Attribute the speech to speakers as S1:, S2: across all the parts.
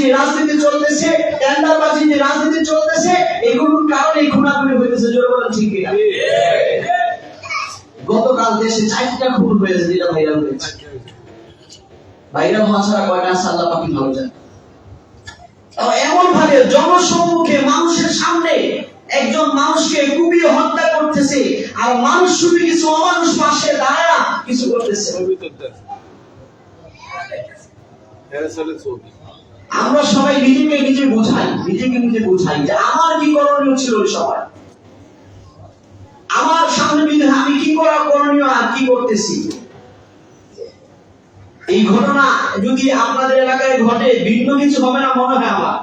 S1: যে রাজনীতি চলতেছে, টেন্ডারবাজি যে রাজনীতি চলতেছে, এগুলোর কারণে খুনাখুনি হইতেছে। জোরে বলেন ঠিক কিনা? গতকাল দেশে 4টা খুন হয়েছে, যেটা ভাইরাল হয়েছে। ভাইরাল হওয়া ছাড়া কয়টা আছে আল্লাহ পাকই ভালো জানে। এমন ভাবে জনসম্মুখে মানুষের সামনে একজন মানুষকে কুপিয়ে হত্যা করতেছে, আর মানুষ শুধু কিছু অমানুষ পাশে দাঁড়ায় কিছু করতেছে। আমরা সবাই নিজেকে নিজে বোঝাই যে আমার কি করণীয় ছিল ওই সময়, আমার সামনে বিধে আমি কি করা করণীয় আর কি করতেছি। এই ঘটনা যদি আপনাদের এলাকায় ঘটে ভিন্ন কিছু হবে না মনে হয় আমার,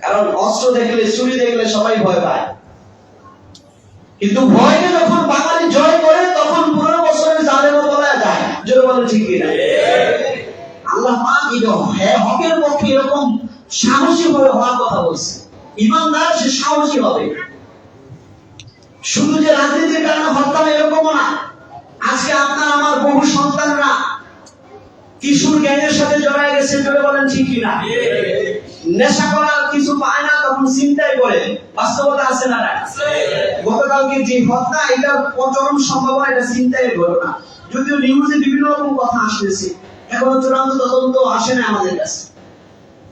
S1: কারণ অস্ত্র দেখলে, ছুরি দেখলে সবাই ভয় পায়। কিন্তু ভয়কে যখন বাঙালি জয় করে তখন 15 বছরের জালেমও বলা যায়। জোরে বলেন ঠিক কিনা? আল্লাহ পাক হকের পক্ষে এরকম সাহসী হওয়ার কথা বলছে। ইমানদার সে সাহসী হবে। শুধু যে রাজনীতির কারণে হত্যা এরকম না। আজকে আপনার আমার বহু সন্তানরা কিশোর গ্যাংয়ের সাথে জড়ায় গেছে। জোরে বলেন ঠিক কিনা? নেশা করার কিছু পায় না, তখন চিন্তাই করে। বাস্তবতা আছে না? গতকালকে যে হত্যা, এটার চরম সম্ভাবনা এটা চিন্তায় ঘটনা। যদিও নিউজে বিভিন্ন রকম কথা আসতেছে, এখনো চূড়ান্ত তদন্ত আসে না আমাদের কাছে,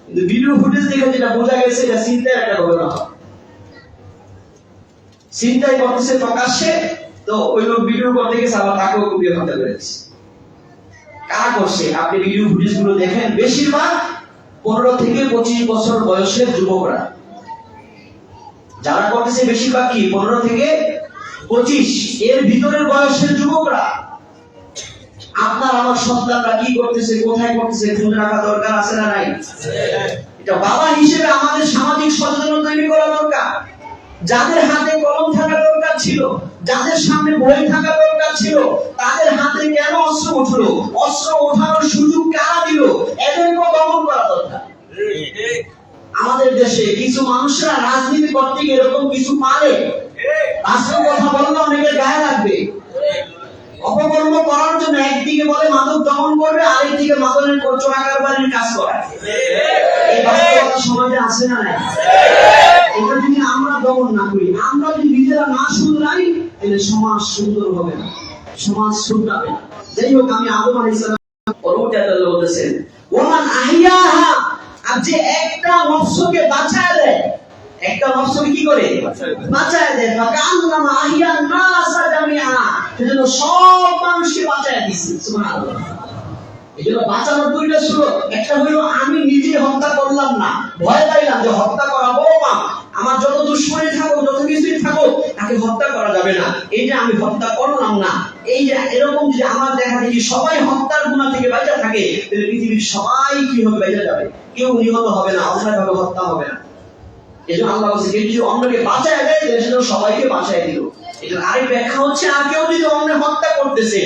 S1: কিন্তু ভিডিও ফুটেজ দেখে যেটা বোঝা গেছে এটা চিন্তায় একটা ঘটনা। চিন্তাই করতেছে প্রকাশ্যে, তো ওই লোক ভিডিও করতে গেছে, আবার তাকেও কুপিয়ে হত্যা করেছে। কারা করছে? আপনি ভিডিও ফুটেজ গুলো দেখেন, বেশিরভাগ 15 থেকে 25 বছর বয়সের যুবকরা। যারা করতেছে বেশিরভাগ কি 15 থেকে 25 এর ভিতরের বয়সের যুবকরা। আপনার আমার সন্তানরা কি করতেছে, কোথায় করতেছে, খুঁজে রাখা দরকার আছে না নাই? এটা বাবা হিসেবে আমাদের সামাজিক সচেতনতা তৈরি করা দরকার। যাদের হাতে কলম থাকা দরকার ছিল, যাদের সামনে বই থাকা দরকার ছিল, তাদের হাতে কেন অস্ত্র উঠলো? অস্ত্র ওঠানোর সুযোগ কারা দিল? এদেরকেও দমন করা দরকার। আমাদের দেশে কিছু মানুষরা রাজনীতি করতে গিয়ে এরকম কিছু পারে, রাষ্ট্রের কথা বললে অনেকের গায়ে লাগবে। অপকর্ম করার জন্য একদিকে বলে মাদক দমন করবে, আরেকদিকে মাদকের চোরাকারবারির কাজ করায়। এই বাস্তবতা সমাজে আছে না নাই? এটা যদি আমরা দমন না করি, আমরা যদি নিজেরা না শুধরাই, তাহলে সমাজ সুন্দর হবে না, সমাজ শুধরাবে না। যাই হোক, আমি আদম আলাইহিস সালাম পরবর্তী আয়াতে বলতেছেন, ওমান আহিয়াহা, আর যে একটা নফসকে বাঁচায় দেয়, একটা নফসকে কি করে বাঁচায় দেয়, ফাকান্নামা আহিয়ান নাসা জামিআ, সেজন্য সব মানুষকে বাঁচায় দিয়েছে। সুবহানাল্লাহ। এজন্য বাঁচানোর দুইটা ছিল, একটা হলো আমি নিজে হত্যা করলাম না, ভয় পাইলাম যে হত্যা করা বড় পাপ, আমার যত দুশ্মনী থাকুক, যত কিছুই থাকুক, তাকে হত্যা করা যাবে না, এই যে আমি হত্যা করলাম না। এই যে এরকম যদি আমার দেখা দেখি সবাই হত্যার গুনাহ থেকে বাঁচা থাকে, তাহলে পৃথিবীর সবাই কি হবে? বেঁচে যাবে, কেউ নিহত হবে না, অন্যায়ভাবে হত্যা হবে না। এজন্য আল্লাহ বলেছে, কেউ যদি অন্যকে বাঁচায় দেয়, তাহলে সবাইকে বাঁচায় দিল। এটার আরেক ব্যাখ্যা হচ্ছে, আর কেউ যদি অন্য হত্যা করতেছে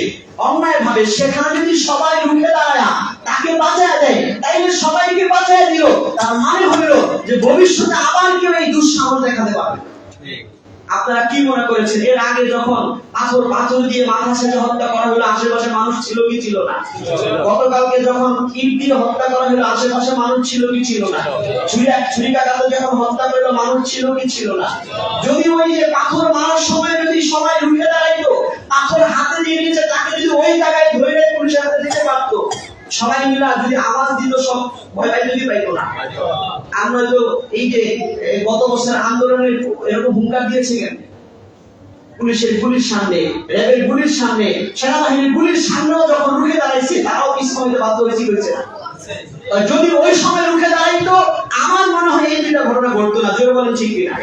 S1: অন্যায় ভাবে, সেখানে যদি সবাই রুখে দাঁড়ায় তাকে বাঁচায় দেয়, তাইলে সবাইকে বাঁচায় দিল। তার মানে হলো যে ভবিষ্যতে আবার কেউ এই দুঃসাহস দেখাতে পারবে। আপনারা কি মনে করেছেন, এর আগে যখন পাথর দিয়ে মাথা সেজে হত্যা করা হলো, আশেপাশে মানুষ ছিল কি ছিল না? গতকালকে যখন ইট দিয়ে হত্যা করা হলো, আশেপাশে মানুষ ছিল কি ছিল না? ছুরিকাঘাতে যখন হত্যা করলো, মানুষ ছিল কি ছিল না? যদি ওই যে পাথর মারার সময় যদি সবাই রুখে দাঁড়াইতো, পাথর হাতে নিয়ে নিয়েছে, তাকে যদি ওই জায়গায় ধরে পুলিশের হাতে দিতে পারতো, সবাই মিলে যদি আওয়াজ দিত, সব ভয় পাইতো না। আমরা তো এই যে গত বছর আন্দোলনের এরকম হুঙ্কার দিয়েছে কেন? পুলিশ সামনে, র্যাবের গুলির সামনে, সেনাবাহিনীর গুলির সামনেও যখন রুখে দাঁড়াইছে, তারাও কিছু হইতে বাধ্য হয়েছে না। যদি ওই সময় রুখে দাঁড়াইতো, আমার মনে হয় এই দুইটা ঘটনা ঘটতো না। জোরে বলেন ঠিক কিনা?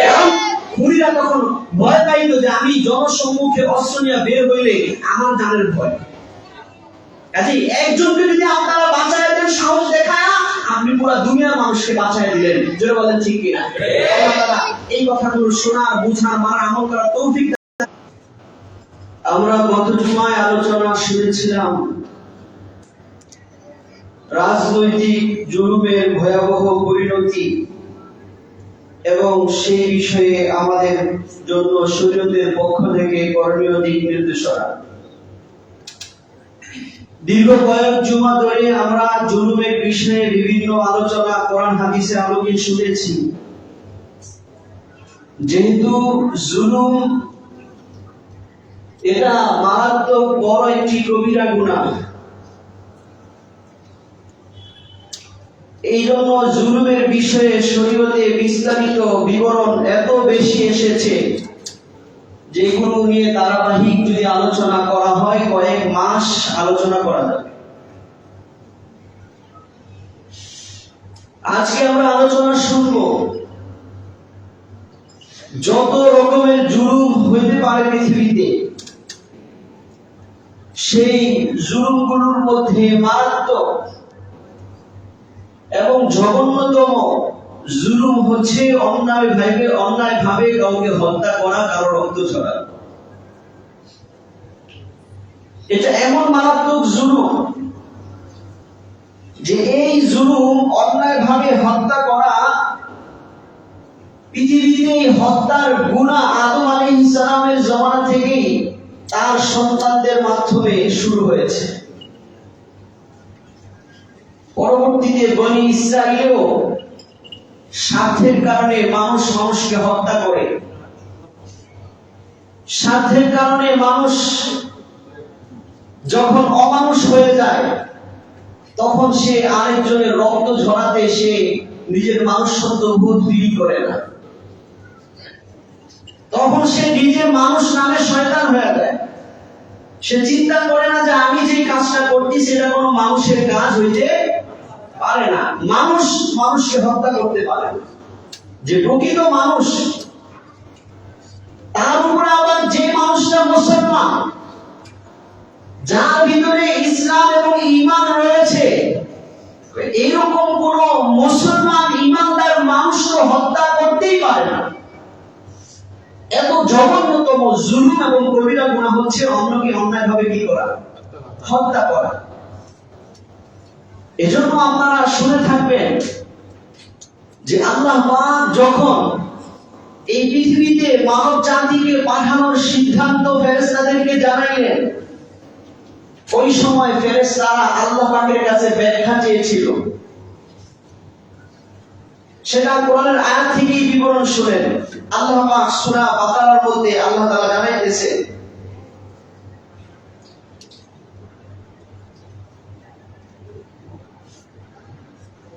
S1: কারণ খুনিরা তখন ভয় পাইতো যে আমি জনসম্মুখে অস্ত্র নিয়ে বের হইলে আমার জানের ভয়। কাজে একজনকে যদি আপনারা বাঁচায় দেন, সাহস দেখায়, আপনি পুরো দুনিয়ার মানুষকে বাঁচায় দিলেন। জোরে বলেন ঠিক কিনা? আল্লাহ তাআলা এই কথাগুলো শোনার, বুঝার, মানার, আমল করার তৌফিক দান। আমরা গত জুমায় আলোচনা শুনেছিলাম রাজনৈতিক জুলুমের ভয়াবহ পরিণতি এবং সেই বিষয়ে আমাদের জন্য শরীয়তের পক্ষ থেকে করণীয় দিক নির্দেশনা। দীর্ঘ কয়েক জুমা ধরে আমরা জুলুমের বিষয়ে বিভিন্ন আলোচনা কোরআন হাদিসের আলোকে শুনেছি। যেহেতু জুলুম এটা মারাত্মক বড় একটি কবিরা গুনাহ, এই জন্য জুলুমের বিষয়ে শরীয়তে বিস্তারিত বিবরণ এত বেশি এসেছে যেগুলো নিয়ে ধারাবাহিক যদি আলোচনা করা হয় কয়েক মাস আলোচনা করা যাবে। আজকে আমরা আলোচনা শুনব যত রকমের জুলুম হইতে পারে পৃথিবীতে, সেই জুলুমগুলোর মধ্যে মারাত্মক এবং জঘন্যতম জুলুম হচ্ছে অন্যায়ভাবে কাউকে হত্যা করা, কারো রক্ত ঝরানো। এটা এমন মারাত্মক জুলুম যে এই জুলুম অন্যায়ভাবে হত্যা করা পৃথিবীতে হত্যার গুনাহ আদম আলাইহিস সালামের জমানা থেকেই তার সন্তানদের মাধ্যমে শুরু হয়েছে। পরবর্তীতে বনি ইসরাঈলও স্বার্থের কারণে মানুষ মানুষকে হত্যা করে, স্বার্থের কারণে মানুষ যখন অমানুষ হয়ে যায় তখন সে আরেকজনের রক্ত ঝরাতে সে নিজের মানুষত্ব বোধ ফিল করে না, তখন সে নিজে মানুষ নামে শয়তান হয়ে যায়। সে চিন্তা করে না যে আমি যে কাজটা করছি সেটা কোনো মানুষের কাজ হইতে পারে না, মানুষ মানুষকে হত্যা করতে পারে না। যে প্রকৃত মানুষ, তার উপরে আবার যে মানুষটা মুসলমান, যার ভিতরে ইসলাম এবং ঈমান রয়েছে, এরকম কোন মুসলমান ঈমানদার মানুষকে হত্যা করতেই পারে না। এত জঘন্যতম জুলুম এবং কবিরা গুনাহ হচ্ছে অন্যকে অন্যায়ভাবে কি করা, হত্যা করা। এজন্য আপনারা শুনে থাকবেন যে আল্লাহ পাক যখন এই পৃথিবীতে মানব জাতিকে পাঠানোর সিদ্ধান্ত ফেরেশতাদেরকে জানাইলেন, ওই সময় ফেরেশতারা আল্লাহ পাকের কাছে ব্যাখ্যা চেয়েছিল। সেটা কোরআনের আয়াত থেকেই বিবরণ শুনেন। আল্লাহ পাক সূরা বাকারার মধ্যে আল্লাহ তাআলা জানাইতেছে,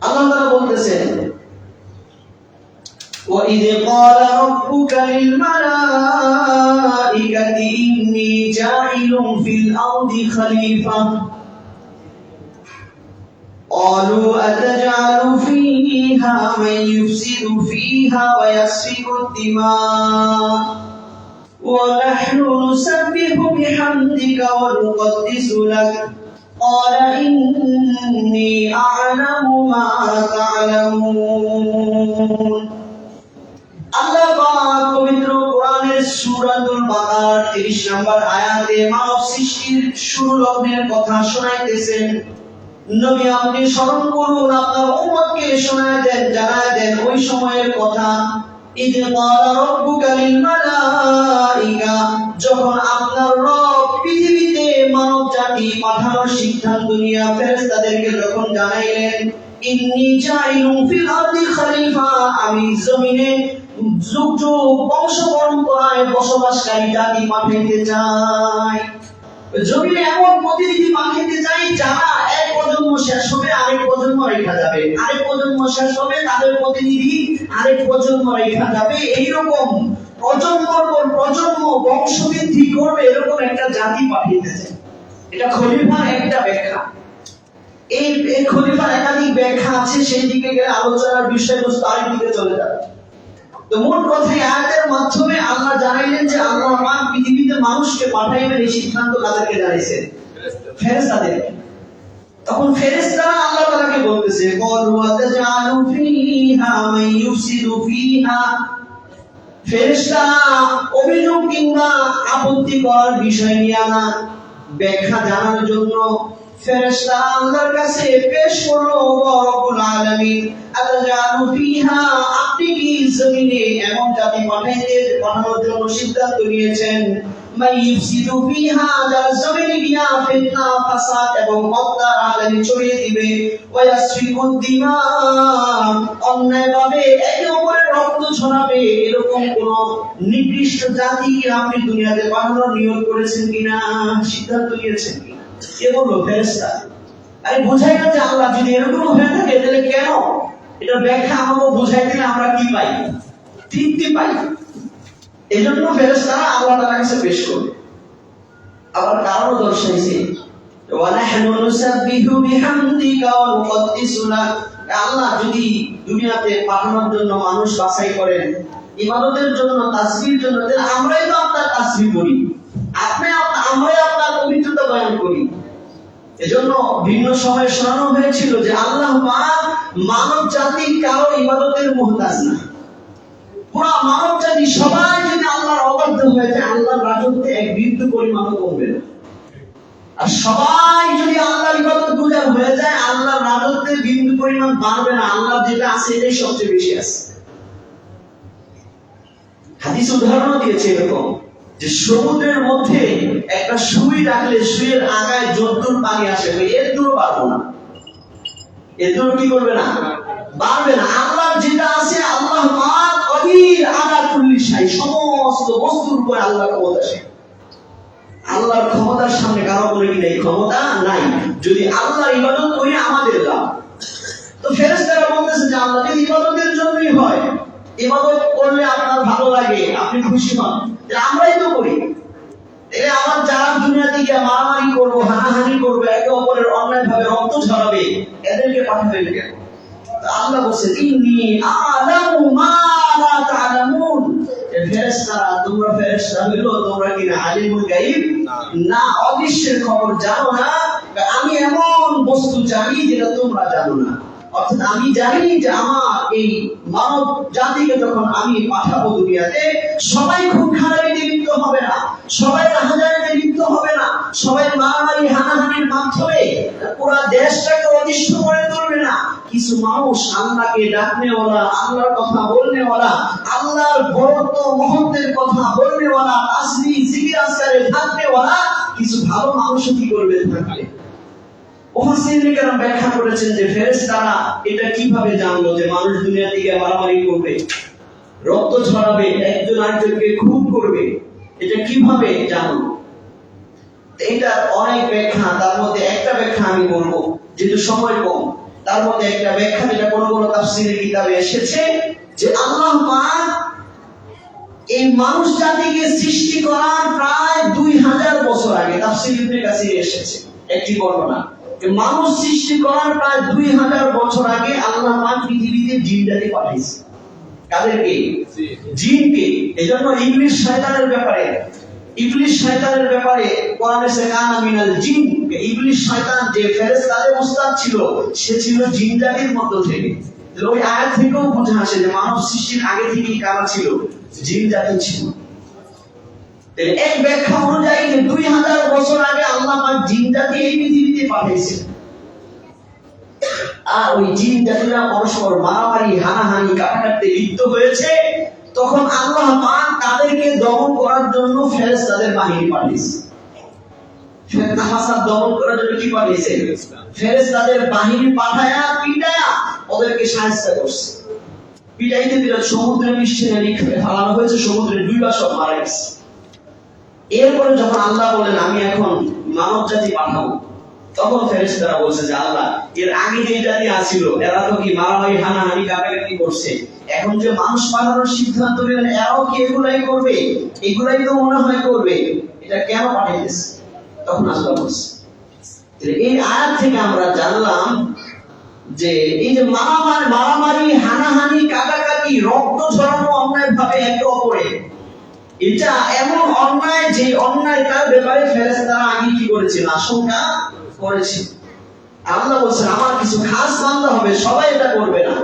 S1: আল্লাহ তাআলা বলতেছেন, وَإِذْ قَالَ رَبُّكَ لِلْمَلَائِكَةِ إِنِّي جَاعِلٌ فِي الْأَرْضِ خَلِيفَةً قَالُوا أَتَجْعَلُ فِيهَا مَن يُفْسِدُ فِيهَا وَيَسْفِكُ الدِّمَاءَ وَنَحْنُ نُسَبِّحُ بِحَمْدِكَ وَنُقَدِّسُ لَكَ قال إني أعلم ما تعلمون। আল্লাহ পাক পবিত্র কোরআনের সূরাতুল বাকারার 30 নম্বর আয়াতে মানব সৃষ্টির শুরু লগ্নের কথা শোনাইতেছেন। নবী আপনি স্মরণ করুন, আপনার উম্মতকে শোনায় দেন, জানায় দেন ওই সময়ের কথা। ইদ ক্বালা রাব্বুকা লিল মালাইকা, যখন আপনার রব পৃথিবীতে মানব জাতি পাঠানোর সিদ্ধান্ত নিয়ে ফেরেশতাদেরকে যখন জানাইলেন, ইন্নী জাইলুন ফিল আরদি খলিফা, আমি জমিনে যুগ যুগ বংশ পরম্পরায় বসবাসকারী জাতি পাঠাইতে চাই। জমিনে এমন প্রতিনিধি পাঠাইতে চাই যারা এক প্রজন্ম শেষ হবে আরেক প্রজন্ম রেখা যাবে, আরেক প্রজন্ম শেষ হবে তাদের প্রতিনিধি আরেক প্রজন্ম রেখা যাবে, এইরকম প্রজন্মর পর প্রজন্ম বংশবৃদ্ধি করবে, এরকম একটা জাতি পাঠাইতে চাই। এটা খলিফার একটা ব্যাখ্যা। এই খলিফার একাধিক ব্যাখ্যা আছে, সেই দিকে গেলে আলোচনার বিষয়বস্তু আরেক দিকে চলে যাবে। তো মোট কথা আয়াতের মাধ্যমে আল্লাহ জানাইলেন যে আল্লাহ পাক পৃথিবীতে মানুষকে পাঠাইবেন, এই সিদ্ধান্ত তাদেরকে জানাইছেন, ফেরেশতাদেরকে। তখন ফেরেশতারা আল্লাহ তাআলাকে বলতেছে, ক্বালু আতাজআলু ফীহা মান ইউফসিদু ফীহা, ফেরেশতারা অভিযোগ কিংবা আপত্তি করার বিষয় নিয়ে না, ব্যাখ্যা জানার জন্য ফেরেশতারা আল্লাহর কাছে পেশ করলো, ওয়া রব্বুল আলামিন আতাজআলু ফীহা, আপনি কি জমিনে এমন জাতি পাঠানোর জন্য সিদ্ধান্ত নিয়েছেন, মাইয়ুফসিদু ফিহা, যারা জমিনে গিয়া ফিতনা ফাসাদ এবং হত্যা রাজনী ছড়িয়ে দিবে, ওয়াসফিকুদ দিমা, অন্যায়ভাবে একে অপরের রক্ত ঝরাবে, এরকম কোন নির্দিষ্ট জাতিকে আপনি দুনিয়াতে পাঠানোর নিয়ত করেছেন কিনা, সিদ্ধান্ত নিয়েছেন কিনা? কে বললো? ফেরেশতা। আরে বুঝাই না যে আল্লাহ যদি এরকম হয়ে থাকে তাহলে কেন? এটা ব্যাখ্যা আমাকে বুঝাই দিলে আমরা কি পাই? তৃপ্তি পাই। এজন্য ফেরেশতারা আল্লাহ তাআলার কাছে পেশ করবে। আবার কারণ দর্শাইছে, ওয়া নাহনু নুসাব্বিহু বিহামদিকা ওয়া নুকদ্দিসু লাক, আল্লাহ যদি দুনিয়াতে পাঠানোর জন্য মানুষ বাছাই করেন ইবাদতের জন্য, তাসবিহের জন্য, তাহলে আমরাই তো আপনার তাসবিহ করি, আমরাই আপনার পবিত্রতা বয়ান করি। এজন্য ভিন্ন সময়ে শোনানো হয়েছিল যে আল্লাহ পাক মানব জাতি কারো ইবাদতের মুহতাজ না। পুরো মানব জাতি সবাই যদি আল্লাহর অবাধ্য হয়ে যায়, আল্লাহর রাজত্বে এক বিন্দু পরিমাণও কমবে না। আর সবাই যদি আল্লাহর ইবাদত গুজার হয়ে যায়, আল্লাহর রাজত্বে বিন্দু পরিমাণ বাড়বে না। আল্লাহ যেটা আছে এটাই সবচেয়ে বেশি আছে। হাদিস উদাহরণ দিয়েছে এরকম যে সমুদ্রের মধ্যে একটা সুই রাখলে সুইয়ের আগায় যতদূর পানি আসে এর দূর বাড়বো না, এর দূর কি করবে না? বাড়বে না। আল্লাহ যেটা আছে, আল্লাহ পাক কদির আলা কুল্লি শাই, সমস্ত বস্তুর উপর আল্লাহর ক্ষমতা আছে। আল্লাহর ক্ষমতার সামনে কারো কোনো কি নেই? ক্ষমতা নাই। যদি আল্লাহর ইবাদত করি আমাদের লাভ। তো ফেরেশতারা বলতেছে যে আল্লাহ যদি ইবাদতের জন্যই হয়, ইবাদত করলে আপনার ভালো লাগে, আপনি খুশি হন, আমরাই তো করি, তাহলে আমার যারা দুনিয়াতে গিয়ে মারামারি করবো, হানাহানি করবে, একে অপরের অন্যায় ভাবে রক্ত ঝরাবে, এদেরকে পাঠাবেন কেন? আল্লাহ বলছেন ইন্নী আ'লামু মা লা তা'লামুন, ফেরেশতারা, তোমরা ফেরেশতা হইলো, তোমরা কি না আলিমুল গায়ব না, অদৃশ্যের খবর জানো না? আমি এমন বস্তু জানি যেটা তোমরা জানো না। অর্থাৎ আমি জানি যে আমার এই মানব জাতিকে যখন আমি পাঠাবো দুনিয়াতে, সবাই খুব খারাপিতে লিপ্ত হবে না, সবাই রাহাজানিতে লিপ্ত হবে না, সবাই মারামারি হানাহানির মাধ্যমে পুরো দেশটাকে অনিষ্ট করে তুলবে না। কিছু মানুষ আল্লাহকে ডাকনেওয়ালা, আল্লাহর কথা বলনেওয়ালা, আল্লাহর বড়ত্ব মহত্বের কথা বলনেওয়ালা, তাসবিহ জিকির আজকারে থাকনেওয়ালা কিছু ভালো মানুষও কি করবে? থাকবে। মুফাসসিরিন কেরাম ব্যাখ্যা করেছেন যে ফেরেশতারা এটা কিভাবে জানলো যে মানুষ দুনিয়া থেকে মারামারি করবে, রক্ত ঝরাবে, একজন আরেকজনকে খুন করবে, এটা কিভাবে জানলো? এটা অনেক ব্যাখ্যা, তার মধ্যে একটা ব্যাখ্যা আমি বলবো যেহেতু সময় কম। তার মধ্যে একটা ব্যাখ্যা যেটা কোন কোন তাফসীরের কিতাবে এসেছে যে আল্লাহ পাক এই মানুষ জাতিকে সৃষ্টি করার প্রায় 2000 বছর আগে, তাফসীর ইবনে কাসিরে এসেছে একটি বর্ণনা, মানুষ সৃষ্টি করার প্রায় 2000 বছর আগে আল্লাহ পাক পৃথিবীতে জিন জাতি পাঠিয়েছে। কাদেরকে? জিনকে। এজন্য ইবলিস শয়তানের ব্যাপারে কোরআনে সে কানা মিনাল জিন, ইবলিস শয়তান যে ফেরেশতাদের উস্তাদ ছিল, সে ছিল জিন জাতির মধ্য থেকে। ওই আয়াত থেকেও বোঝা আসে যে মানব সৃষ্টির আগে থেকেই কারা ছিল? জিন জাতি ছিল। এক ব্যাখ্যা অনুযায়ী যে 2000 বছর আগে আল্লাহ পাক জিন জাতি এই পৃথিবীতে পাঠিয়েছেন। আর ওই জিন জাতিরা পরস্পর মারামারি হানাহানি কাটাকাটিতে লিপ্ত হয়েছে, তখন আল্লাহ পাক তাদেরকে দমন করার জন্য ফেরেশতাদের বাহিনী পাঠিয়েছে। ফিতনা ফাসাদ দমন করার জন্য কি পাঠিয়েছে? ফেরেশতাদের বাহিনী পাঠায়া পিটায়া ওদেরকে শায়েস্তা করছে। পিটাইতে পিটাইতে সমুদ্রে মিশিয়ে নিক্ষেপে ফেলানো হয়েছে, সমুদ্রে ডুইবা সব মারা গেছে। এরপরে যখন আল্লাহ বলেন আমি এখন মানব জাতি পাঠাবো, তখন ফেরেশতারা বলছে যে আল্লাহ, এর আগে যে জাতি আছিল এরা তো কি মারামারি হানাহানি কাটাকাটি করছে, এখন যে মানুষ পাঠানোর সিদ্ধান্ত নিলেন এরাও কি এগুলাই করবে? এগুলাই তো মনে হয় করবে, এটা কেন পাঠাইতেছে? তখন আল্লাহ বলছে, এই আয়াত থেকে আমরা জানলাম যে এই যে মারামারি হানাহানি কাটাকাটি রক্ত ঝরানো অন্যায় ভাবে একে অপরে, এটা এমন অন্যায় যে অন্যায়টার ব্যাপারে ফেরেশতারা আগে কি করেছিল? আশঙ্কা করেছে। আল্লাহ বলছেন আমার কিছু খাস বান্দা হবে, সবাই এটা করবে না।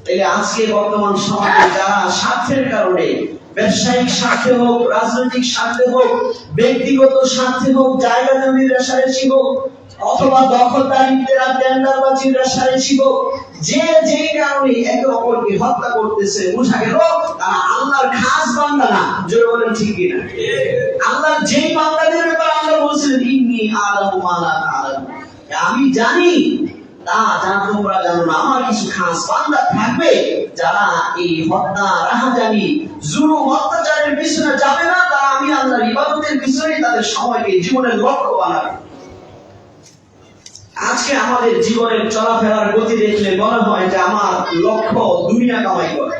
S1: তাইলে আজকে বর্তমান সমাজে যারা স্বার্থের কারণে, ব্যবসায়িক স্বার্থে হোক, রাজনৈতিক স্বার্থে হোক, ব্যক্তিগত স্বার্থে হোক, জায়গা জমির রেশারেশি হোক, অথবা দখলদারিত্বেরা টেন্ডারবাজিরা সারে ছিল, যে যেই কারণে একে অপরকে হত্যা করতেছে, বোঝা গেল তারা আল্লাহর খাস বান্দা না। জোরে বলেন ঠিক কিনা? আল্লাহর যেই বান্দাদের ব্যাপারে আল্লাহ বলছিলেন ইন্নী আ'লামু মা লা তা'লামুন, আমি জানি তা যা তোমরা জানো না। আমার কিছু খাস বান্দা থাকবে যারা এই হত্যা, রাহাজানি, জুলুম, অত্যাচারের পিছনে যাবে না, তারা আমি আল্লাহর ইবাদতের পিছনে তাদের সময়কে জীবনের লক্ষ্য বানাবে। আজকে আমাদের জীবনের চলাফেরার গতি দেখলে মনে হয় যে আমার লক্ষ্য দুনিয়া কামাই করা,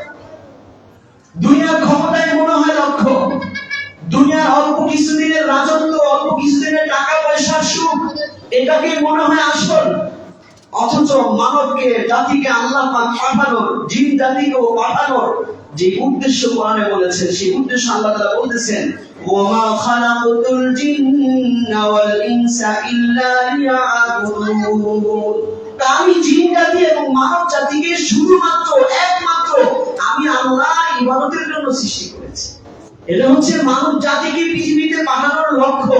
S1: দুনিয়ার ক্ষমতায় মনে হয় লক্ষ্য, দুনিয়ার অল্প কিছুদিনের রাজত্ব, অল্প কিছুদিনের টাকা পয়সার সুখ, এটাকে মনে হয় আসল। অথচ মানবকে, জাতিকে আল্লাহ পাক পাঠানোর, জিন জাতিকেও পাঠানোর যে উদ্দেশ্য কোরআনে বলেছেন, সেই উদ্দেশ্য আল্লাহ তাআলা বলতেছেন ওয়ামা খালাকুতুল জিন্না ওয়াল ইনসা ইল্লা লিয়াবুদুন। আমি জিন জাতি এবং মানব জাতিকে শুধুমাত্র একমাত্র আমি আল্লাহর ইবাদতের জন্য সৃষ্টি করেছি। এটা হচ্ছে মানব জাতিকে পৃথিবীতে পাঠানোর লক্ষ্য,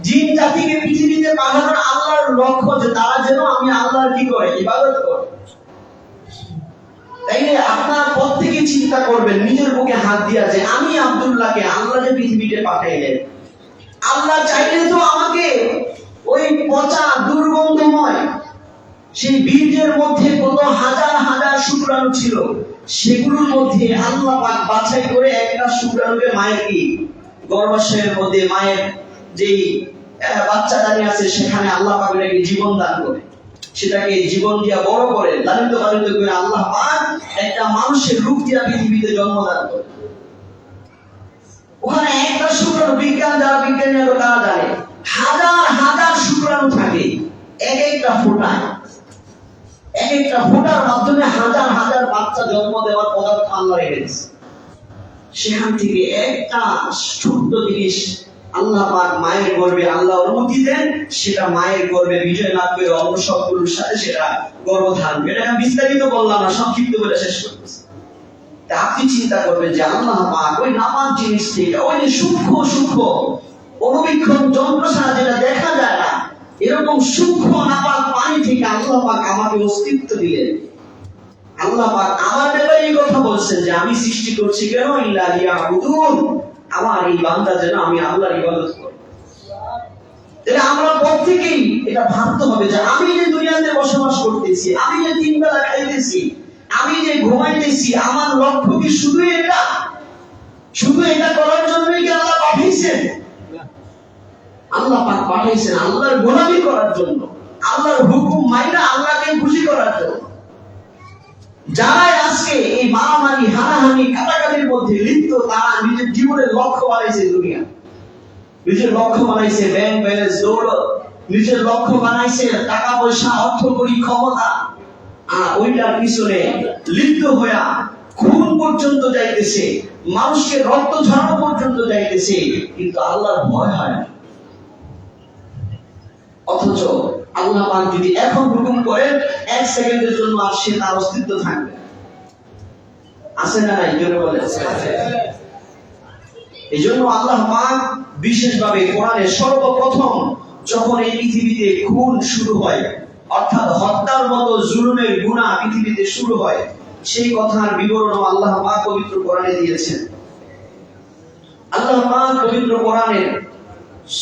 S1: জিন জাতিকে পৃথিবীতে পাঠানোর আল্লাহর লক্ষ্য, যে তারা যেন আমি আল্লাহর কি করে, ইবাদত করে। তাইলে আপনার প্রত্যেকে চিন্তা করবেন, নিজের বুকে হাত দিয়া, যে আমি আব্দুল্লাহকে আল্লাহ যে পৃথিবীতে পাঠাইলেন, আল্লাহ চাইলে তো আমাকে ওই পচা দুর্গন্ধময় সেই বীর্যের মধ্যে কত হাজার হাজার শুক্রাণু ছিল, সেগুলোর মধ্যে আল্লাহ পাক বাছাই করে একটা শুক্রাণুকে মায়ের কি গর্ভাশয়ের মধ্যে, মায়ের যেই বাচ্চা দাঁড়িয়ে আছে সেখানে আল্লাহ পাক এটাকে জীবন দান করে, সেটাকে জীবন দিয়া বড় করে, লালিত পালিত করে আল্লাহ পাক একটা মানুষের রূপ দিয়া পৃথিবীতে জন্মদান করে। ওখানে একটা শুক্রাণু, বিজ্ঞান যারা বিজ্ঞানী তারা জানে, হাজার হাজার শুক্রাণু থাকে এক একটা ফোঁটায়, এক একটা ফোঁটার মাধ্যমে হাজার হাজার বাচ্চা জন্ম দেওয়ার পদার্থ আল্লাহ রেখেছে। সেখান থেকে একটা ছোট্ট জিনিস আল্লাহ পাক মায়ের গর্ভে আল্লাহ অনুমতি দেন, সেটা মায়ের গর্ভে বিজয় লাভ করে অন্য সবগুলোর সাথে সেটা গর্ভধারণ। এটা আমি বিস্তারিত বললাম না, সংক্ষিপ্ত বলে শেষ করতেছি। আপনি চিন্তা করবেন যে আল্লাহ পাক ওই নামাজ জিনিস থেকে, ওই যে সূক্ষ্ম সূক্ষ্ম অনুবীক্ষণ যন্ত্র ছাড়া যেটা দেখা যায় না, এরকম সূক্ষ্ম নাপাক পানি থেকে আল্লাহ পাক আমাকে অস্তিত্ব দিলেন। আল্লাহ পাক আমার ব্যাপারে এই কথা বলছেন যে আমি সৃষ্টি করছি কেন, ইল্লা লিয়াবুদুন, আমার এই বান্দা যেন আমি আল্লাহর ইবাদত করি। তাহলে আমরা প্রত্যেকেই এটা ভাবতে হবে যে আমি যে দুনিয়াতে বসবাস করতেছি, আমি যে তিন বেলা খাইতেছি, আমি যে ঘুমাইতেছি, আমার লক্ষ্য কি শুধু এটা? শুধু এটা করার জন্যই কি আল্লাহ পাঠিয়েছেন? আল্লাহ পাক পাঠাইছেন আল্লাহর গোলামি করার জন্য, আল্লাহর হুকুম মাইনা আল্লাহকে খুশি করার জন্য। যারা আজকে এই মারামারি, হানাহানি, কাটাকাটির মধ্যে লিপ্ত, তারা নিজের জীবনের লক্ষ্য বানাইছে দুনিয়া, নিজের লক্ষ্য বানাইছে ব্যাংক ব্যালেন্স, দৌলত, নিজের লক্ষ্য বানাইছে টাকা পয়সা, অর্থকরী ক্ষমতা, আর ওইটার পিছনে লিপ্ত হইয়া খুন পর্যন্ত যাইতেছে, মানুষকে রক্ত ঝরানো পর্যন্ত যাইতেছে, কিন্তু আল্লাহর ভয় হয় না। অথচ আল্লাহ পাক যদি এখন হুকুম করেন, এক সেকেন্ডের জন্য আর সে তার অস্তিত্ব থাকবে, আছে না নাই? জোরে বলেন। এই জন্য আল্লাহ পাক বিশেষভাবে কোরআনে সর্বপ্রথম যখন এই পৃথিবীতে খুন শুরু হয়, অর্থাৎ হত্যার মতো জুলুমের গুনাহ পৃথিবীতে শুরু হয়, সেই কথার বিবরণ আল্লাহ পাক পবিত্র কোরআনে দিয়েছেন। আল্লাহ পাক পবিত্র কোরআনের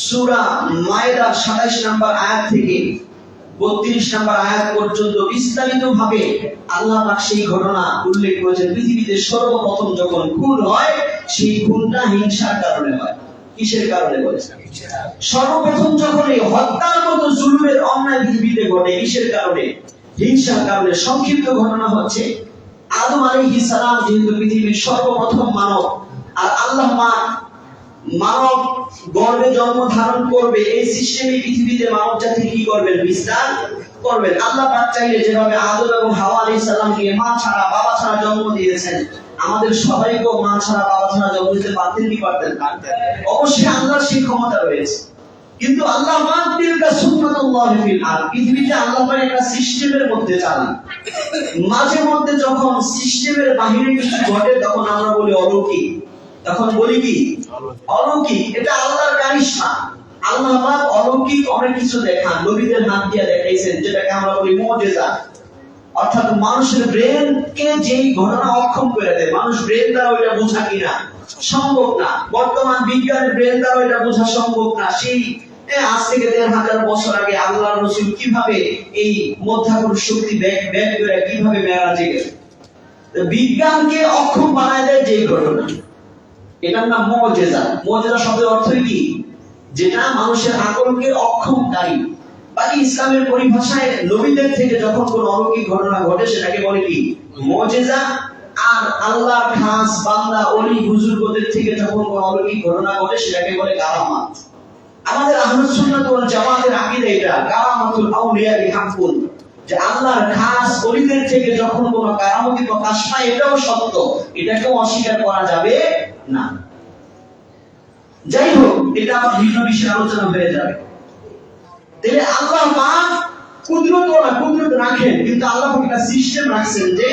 S1: সূরা মায়েদার ২৭ নম্বর আয়াত থেকে ৩২ নম্বর আয়াত পর্যন্ত বিস্তারিতভাবে আল্লাহ পাক সেই ঘটনা উল্লেখ করেছেন। পৃথিবীতে সর্বপ্রথম যখন খুন হয়, সেই খুনটা হিংসার কারণে হয়। কিসের কারণে বলেছেন? সর্বপ্রথম যখন এই হত্যার মতো জুলুমের অন্যায় পৃথিবীতে ঘটে, কিসের কারণে? হিংসার কারণে। সংক্ষিপ্ত ঘটনা হচ্ছে, আদম আলাইহিস সালাম যেহেতু পৃথিবীর সর্বপ্রথম মানব, আর আল্লাহ পাক মানব গর্ভে জন্ম ধারণ করবে, এই সিস্টেমে পৃথিবীতে মানব জাতি কি করবেন? বিস্তার করবেন। আল্লাহ পাক চাইলে যেভাবে আদম এবং হাওয়া আলাইহিস সালামকে মা ছাড়া বাবা ছাড়া জন্ম দিয়েছেন, আমাদের সবাইকেও মা ছাড়া বাবা ছাড়া জন্ম দিতে পারতেন কি পারতেন? অবশ্যই আল্লাহর সেই ক্ষমতা রয়েছে। কিন্তু আল্লাহ পাক তিলকা সুন্নাতুল্লাহ ফিল আরদ, পৃথিবীতে আল্লাহ পাক একটা সিস্টেমের মধ্যে চালান। মাঝে মধ্যে যখন সিস্টেমের বাহিরে কিছু ঘটে, তখন আমরা বলি অলৌকিক। তখন বলি কি? অলৌকিক। এটা আল্লাহর কারিশমা, আল্লাহ পাক অলৌকিক অনেক কিছু দেখান, নবীদের হাত দিয়ে দেখাইছেন, যেটাকে আমরা বলি মুজিজা। অর্থাৎ মানুষের ব্রেনকে যেই ঘটনা অক্ষম করে দেয়, মানুষ ব্রেন দ্বারা ওইটা বোঝা কিনা সম্ভব না। বর্তমান বিজ্ঞানের ব্রেন দ্বারা ওইটা বোঝা সম্ভব না। সেই আজ থেকে ১,৫০০ বছর আগে আল্লাহর রাসূল কিভাবে এই মধ্যাকর্ষণ শক্তি ব্যাগ করে কিভাবে মেরাজে গেল। বিজ্ঞানকে অক্ষম বানায় দেয় যে ঘটনা, এটার নাম মুজিজা। মুজিজা শব্দের অর্থ কি? যেটা মানুষের আকলকে অক্ষমকারী। বাকি ইসলামের পরিভাষায় নবীদের থেকে যখন কোন অলৌকিক ঘটনা ঘটে সেটাকে বলে কি? মুজিজা। আর আল্লাহর খাস বান্দা ওলি বুজুর্গদের থেকে যখন কোন অলৌকিক ঘটনা ঘটে সেটাকে বলে কারামাত। আমাদের আহলুস সুন্নাত ওয়াল জামাতের আকীদা এটা, কারামাতুল আউলিয়া বিহাকুন, যে আল্লাহর খাস ওলিদের থেকে যখন কোন কারামতি প্রকাশ পায় এটাও সত্য, এটাকেও অস্বীকার করা যাবে না। যাই হোক, এটা আবার ভিন্ন বিষয়ে আলোচনা হয়ে যাবে। তাহলে আল্লাহ পাক কুদরত রাখেন, কিন্তু আল্লাহ পাক একটা সিস্টেম রাখছেন যে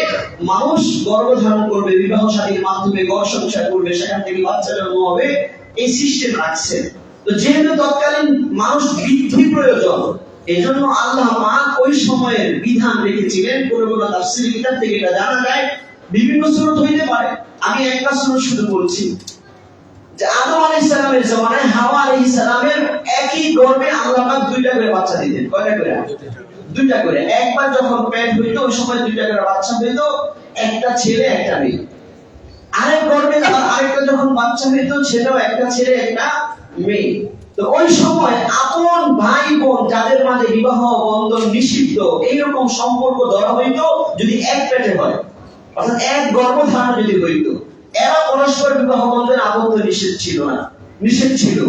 S1: মানুষ গর্ভধারণ করবে, বিবাহ শাদীর মাধ্যমে ঘর সংসার করবে, সেখান থেকে বাচ্চা জন্ম হবে, এই সিস্টেম রাখছেন। তো যেহেতু তৎকালীন মানুষ বৃদ্ধি প্রয়োজন, এজন্য আল্লাহ পাক ওই সময়ের বিধান রেখেছিলেন। কোন তাফসীর কিতাব থেকে এটা জানা যায়, বিভিন্ন সূরত হইতে পারে। আমি একটা সূরত শুধু বলছি যে আদম আলাইহিস সালামের জামানায় হাওয়া আলাইহিস সালামের একই গর্ভে আল্লাহ পাক দুইটা করে বাচ্চা দিতেন। কয়টা করে? দুইটা করে। একবার যখন পেট হইতো ওই সময় দুইটা করে বাচ্চা হইতো, একটা ছেলে একটা মেয়ে। আরেক গর্ভে আরেকটা যখন বাচ্চা হইতো সেটাও একটা ছেলে একটা মেয়ে। তো ওই সময় আপন ভাই বোন যাদের মাঝে বিবাহ বন্ধন নিষিদ্ধ, এইরকম সম্পর্ক ধরা হইতো যদি এক পেটে হয়, অর্থাৎ এক গর্ভধারণ যদি হইতো, এরা পরস্পর বিবাহ বন্ধনে আবদ্ধ নিষেধ ছিল না, নিষেধ ছিল।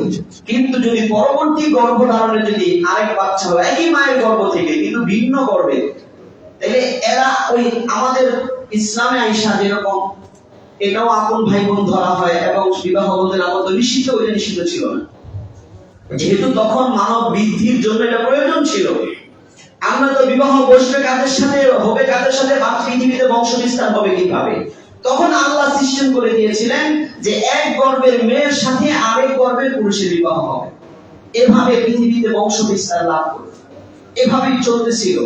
S1: কিন্তু যদি পরবর্তী গর্ভধারণে যদি আরেক বাচ্চা হয় একই মায়ের গর্ভ থেকে কিন্তু ভিন্ন গর্ভে, তাহলে এরা ওই আমাদের ইসলামে আইসা যেরকম এটাও আপন ভাই বোন ধরা হয় এবং বিবাহ বন্ধনে আবদ্ধ নিষিদ্ধ, ওইটা নিষিদ্ধ ছিল না। যেহেতু তখন মানব বৃদ্ধির জন্য এটা প্রয়োজন ছিল। আমরা তো বিবাহ বসবে কাদের সাথে, হবে কাদের সাথে, পৃথিবীতে বংশ বিস্তার হবে কিভাবে, তখন আল্লাহ সিস্টেম করে দিয়েছিলেন যে এক গর্ভের মেয়ের সাথে আরেক গর্ভের পুরুষের বিবাহ হবে, এভাবে পৃথিবীতে বংশ বিস্তার লাভ করবে। এভাবেই চলতেছিল।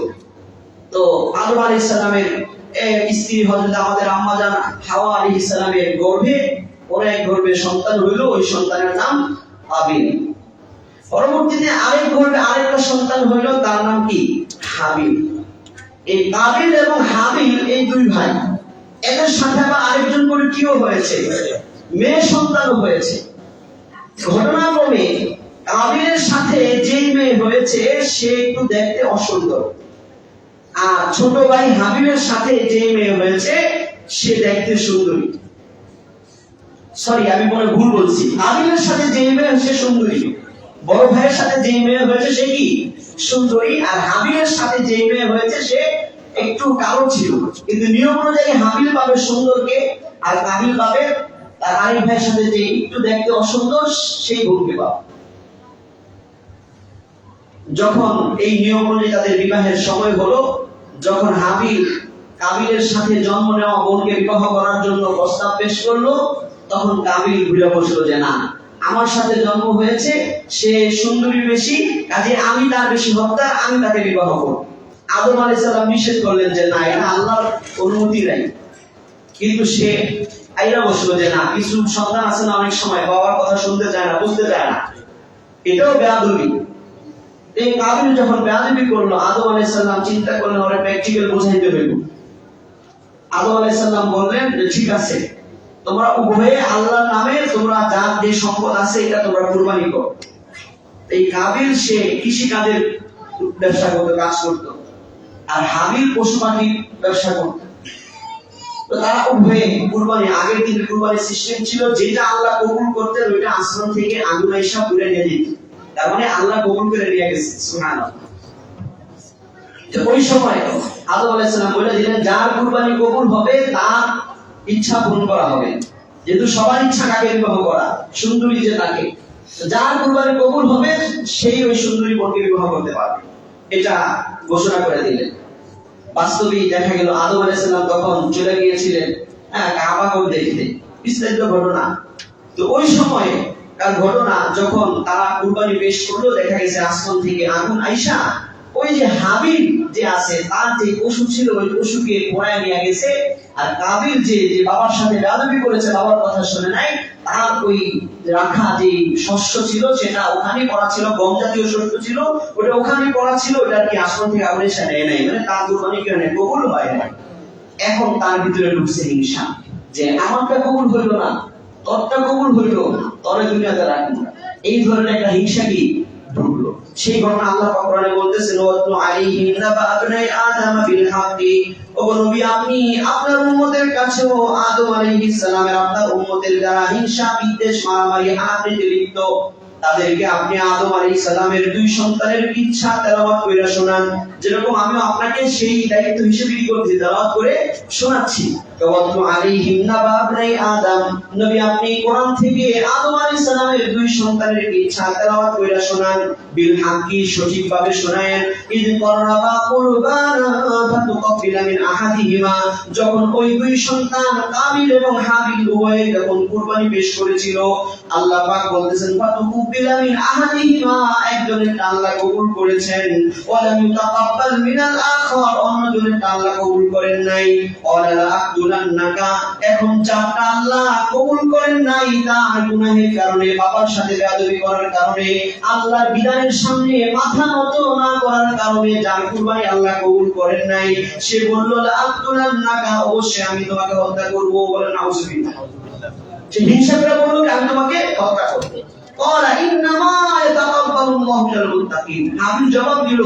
S1: তো আদম আলাইহিস সালামের স্ত্রী হযরত আমাদের আম্মা জান হাওয়া আলাইহিস সালামের গর্ভে ওর এক গর্ভে সন্তান হইল, ওই সন্তানের নাম হাবিল। পরবর্তীতে আরেক গর্ভে আরেকটা সন্তান হইল, তার নাম কি? হাবিল। এই কাবিল এবং হাবিল এই দুই ভাই, এদের সাথে আবার আরেকজন করে কিও হয়েছে, মেয়ে সন্তান হয়েছে। ঘটনাক্রমে কাবিলের সাথে যেই মেয়ে হয়েছে সে একটু দেখতে অসুন্দর, আর ছোট ভাই হাবিলের সাথে যে মেয়ে হয়েছে সে দেখতে সুন্দরী। সরি, আমি মনে ভুল বলছি, হাবিলের সাথে যে মেয়ে হয়েছে সুন্দরী, বড় ভাইয়ের সাথে যে মেয়ে হয়েছে সে কি? সুন্দরী। আর হাবিলের সাথে যে মেয়ে হয়েছে সে একটু কালো ছিল, কিন্তু নিয়ম অনুযায়ী হাবিল পাবে সুন্দরকে, আর কাবিল পাবে তার আরেক ভাইয়ের সাথে যে একটু দেখতে অসুন্দর সেই বোনকে পাবে। যখন এই নিয়ম অনুযায়ী তাদের বিবাহের সময় হলো, যখন হাবিল কাবিলের সাথে জন্ম নেওয়া বোনকে বিবাহ করার জন্য প্রস্তাব পেশ করলো, তখন কাবিল ঘুরে বসলো যে না, আমার সাথে জন্ম হয়েছে, সে সুন্দরী বেশি, কাজে আমি তার বেশি হকদার, আমি তাকে বিবাহ করব। আদম আলাইহিস সালাম নিষেধ করলেন যে না, এটা আল্লাহর অনুমতি নাই। কিন্তু সে আইরা বসলো যে না, কিছু সন্তান আছে না অনেক সময় বাবার কথা শুনতে চায় না, বুঝতে চায় না, এটাও বেয়াদবি। এই কাবিল যখন বেয়াদবি করলো, আদম আলাইহিস সালাম চিন্তা করলেন ওরা প্র্যাকটিক্যাল বোঝাইতে হইব। আদম আলাইহিস সালাম বললেন যে ঠিক আছে, তোমরা উভয়ে আল্লাহর নামে তোমরা যার যে সম্পদ আছে এটা তোমরা কুরবানি করো। এই কাবিল সে কৃষি কাজের ব্যবসা করতো, কাজ করতো, আর হাবিল পশু পাখির ব্যবসা করতো। তো তারা উভয়ে কুরবানি, আগের দিন কুরবানির সিস্টেম ছিল যেটা আল্লাহ কবুল করতেন ওইটা আসমান থেকে আগুন আইসা পুড়ে নিয়ে যেত, তার মানে আল্লাহ কবুল করে নিয়ে গেছে। সুবহানাল্লাহ। ওই সময় আদম আলাইহিস সালাম বলে দিলেন যার কুরবানি কবুল হবে তার ইচ্ছা পূরণ করা হবে, যেহেতু সবার ইচ্ছা কাকে বিবাহ করা, সুন্দরী যে তাকে, যার কুরবানি কবুল হবে সেই ওই সুন্দরী বোনকে বিবাহ করতে পারবে, এটা ঘোষণা করে দিলেন। বাস্তবিক দেখা গেল আদম আলাইহিস সালাম তখন চলে গিয়েছিলেন কাবা ঘর দেখতে, বিস্তারিত ঘটনা। তো ওই সময় কার ঘটনা, যখন তারা কুরবানি পেশ করলো, দেখা গেছে আসমান থেকে আগুন আইসা ওই যে হাবিল যে আছে তার যে পশু ছিল ওই পশুকে পোড়ায় নিয়ে গেছে। আর কাবিল যে বাবার সাথে বেয়াদবি করেছে, বাবার কথা শুনে নাই, তার ওই রাখা যে শস্য ছিল সেটা ওখানে পড়া ছিল, গম জাতীয় শস্য ছিল, ওটা ওখানে পড়া ছিল, ওটা আর কি আসমান থেকে আগুন এসে নেয় নাই, মানে তার কুরবানি কেন কবুল হয় নাই। এখন তার ভিতরে ঢুকছে হিংসা, যে আমারটা কবুল হইল না, তোরটা কবুল হইল, তরে দুনিয়াতে রাখবো না, এই ধরনের একটা হিংসা কি ঢুকলো। সেই ঘটনা আল্লাহ পাক কোরআনে বলতেছেন, ওয়াতলু আলাইহিম নাবা আবনাই আদম বিল হাক্কি, ও নবী আপনি আপনার উম্মতের কাছেও আদম আলাইহিস সালামের আপনার উম্মতের যারা হিংসা বিদ্বেষ মারামারি হানাহানিতে লিপ্ত, তাদেরকে আপনি আদম আলাইহিস সালামের দুই সন্তানের কিচ্ছা তেলাওয়াত করে শোনান, যেরকম আমি আপনাকে সেই দায়িত্ব হিসেবে কি করছি, তেলাওয়াত করে শোনাচ্ছি। ওয়াতলু আলাইহিম নাবা আবনাই আদম, নবী আপনি কোরআন থেকে আদম আলাইহিস সালামের দুই সন্তানের কিচ্ছা তেলাওয়াত করে শোনান, বিল হাক্কি সঠিকভাবে শোনায়েন। ইদ কররাবা কুরবানা ফাতুকাব্বিলা মিন আহাদিহিমা, যখন ওই দুই সন্তান কাবিল এবং হাবিল উভয়ে যখন কুরবানি পেশ করেছিল, আল্লাহ পাক বলতেছেন ফাতুকাব্বিলা মিন আহাদিহিমা, একজনের আল্লাহ কবুল করেছেন, ওয়া লাম ইউতাকাব্বাল মিনাল আখার, অন্যজনের আল্লাহ কবুল করেন নাই। ওয়ালা আকুলান্নাকা, এখন যারটা আল্লাহ কবুল করেন নাই তার গুনাহের কারণে, বাবার সাথে বেয়াদবি করার কারণে, আল্লাহর বিধানের সামনে মাথা নত না করার কারণে যার কুরবানি আল্লাহ কবুল করেন নাই, সে বলল লা আকুলান্নাকা, অবশ্যই আমি তোমাকে হত্যা করব। বলেন নাউযুবিল্লাহ। সে হিংসা করে বলল আমি তোমাকে হত্যা করব। ক্বালা ইন্নামা ইয়াতাকাব্বালুল্লাহু মিনাল মুত্তাকিন, আপনি জবাব দিল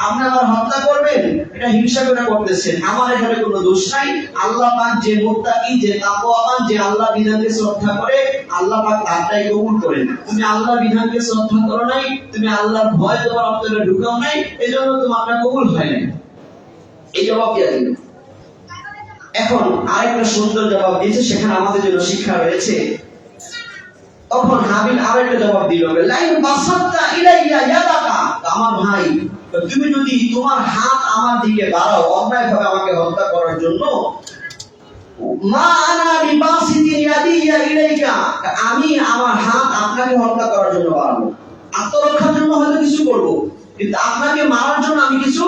S1: আপনি আমার হত্যা করবেন, এটা হিংসা করে করতেছেন, আমার এখানে কোনো দোষ নাই। আল্লাহ পাক যে মুত্তাকি, যে তাকওয়াবান, যে আল্লাহ বিধানকে শ্রদ্ধা করে, আল্লাহ পাক তারটাই কবুল করেন। তুমি আল্লাহ বিধানকে শ্রদ্ধা করো নাই, তুমি আল্লাহর ভয় তোমার অন্তরে ঢুকাও নাই, এজন্য তোমার কবুল হয় নাই। এই জবাব দিয়া দিল। এখন আরেকটা সুন্দর জবাব দিয়েছে, সেখানে আমাদের জন্য শিক্ষা রয়েছে। তখন হাবিল আরেকটা জবাব দিল, লাইন বাসাত্তা ইলাইয়া ইয়াদাকা, আমার ভাই তুমি যদি তোমার হাত আমার দিকে বাড়াও অন্যায়ভাবে আমাকে হত্যা করার জন্য, মা আনা বিবাসিতি ইয়াদিয়া ইলাইকা, আমি আমার হাত আপনাকে হত্যা করার জন্য বাড়াবো, আত্মরক্ষার জন্য হয়তো কিছু করব, কিন্তু আপনাকে মারার জন্য আমি কিছু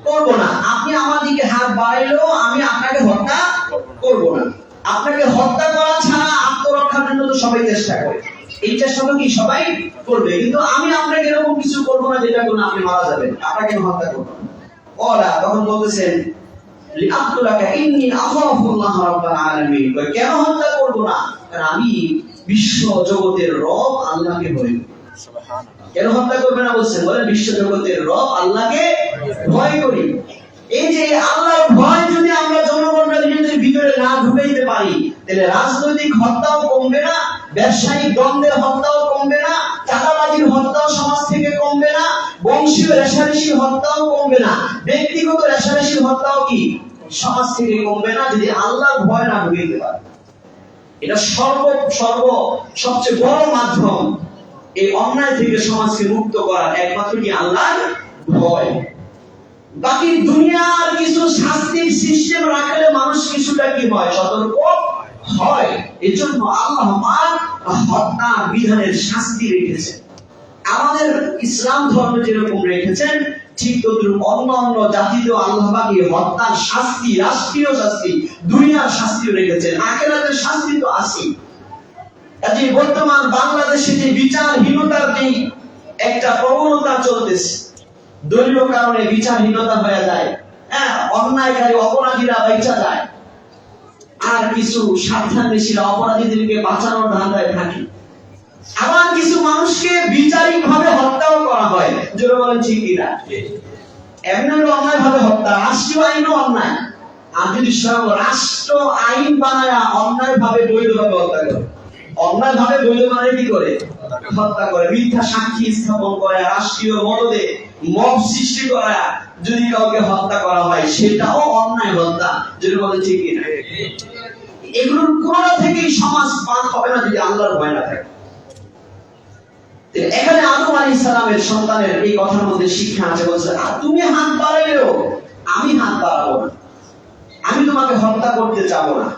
S1: করব না। আপনি আমার দিকে হাত বাড়াইলেও আমি আপনাকে হত্যা করব না। আপনাকে হত্যা করা ছাড়া আত্মরক্ষার জন্য তো সবাই চেষ্টা করে, এই চেষ্টা তো কি সবাই করবে, কিন্তু আমি আপনাকে এরকম কিছু করব না যেটা কোনো আপনি মারা যাবেন, আপনাকে হত্যা করব না। ওলা তখন বলতেছেন লিআকতুলাকা ইন্নী আখাফুল্লাহ রাব্বাল আলামিন, কেন হত্যা করব না, কারণ আমি বিশ্ব জগতের রব আল্লাহকে ভয় করি। সুবহানাল্লাহ। কেন হত্যা করবে না বলছেন, বলে বিশ্ব জগতের রব আল্লাহকে ভয় করি। এই যে আল্লাহর ভয় যদি আমরা জনগণের ভিতরে না ঢুকাইতে পারি, তাহলে রাজনৈতিক হত্যাও কমবে না, ব্যবসায়িক দ্বন্দ্বের হত্যাও কমবে না, চাঁদাবাজির হত্যাও সমাজ থেকে কমবে না, বংশীয় রেষারেষির হত্যাও কমবে না, ব্যক্তিগত রেষারেষির হত্যাও কি সমাজ থেকে কমবে না, যদি আল্লাহর ভয় না ঢুকাইতে পারে। এটা সবচেয়ে বড় মাধ্যম এই অন্যায় থেকে সমাজকে মুক্ত করার, একমাত্র কি আল্লাহর ভয়। বাকি দুনিয়ার কিছু শাস্তির সিস্টেম রাখলে মানুষ কিছুটা কি হয়, সতর্ক হয়। এজন্য আল্লাহ পাক হত্যা বিধানের শাস্তি রেখেছেন। আমাদের ইসলাম ধর্মে যেরকম রেখেছেন, ঠিক তদ্রুপ অন্যান্য জাতিতেও আল্লাহ পাক এই হত্যার শাস্তি, রাষ্ট্রীয় শাস্তি, দুনিয়ার শাস্তিও রেখেছেন, আখিরাতের শাস্তি তো আছে। কাজে বর্তমান বাংলাদেশে যে বিচারহীনতার নেই একটা প্রবণতা চলতেছে, দলীয় কারণে বিচারহীনতা হয়ে যায়, হ্যাঁ, অন্যায়কারী অপরাধীরা বেঁচে যায়, আর কিছু স্বার্থান্বেষীরা অপরাধীদেরকে বাঁচানোর ধান্দায় থাকে। আবার কিছু মানুষকে বিচারিক ভাবে হত্যাও করা হয়, জোরে বলেন ঠিক কিনা? এমনি অন্যায় ভাবে হত্যা, রাষ্ট্রীয় আইনও অন্যায়। আর যদি রাষ্ট্র আইন বানায় অন্যায় ভাবে বৈধভাবে হত্যা করে, অন্যায় ভাবে বৈধ বানায় কি করে হত্যা করে, মিথ্যা সাক্ষী স্থাপন করে, রাষ্ট্রীয় মদদে মব সৃষ্টি করা, যদি কাউকে হত্যা করা হয় সেটাও অন্যায় হত্যা, যদি বলেন ঠিক কিনা? এগুলোর কোন থেকেই সমাজ পাক হবে না যদি আল্লাহর ভয় না থাকে। এখানে আদম আলাইহিস সালামের সন্তানের এই কথার মধ্যে শিক্ষা আছে, বলছে তুমি হাত বাড়াইলেও আমি হাত বাড়াবো না, আমি তোমাকে হত্যা করতে চাবো না।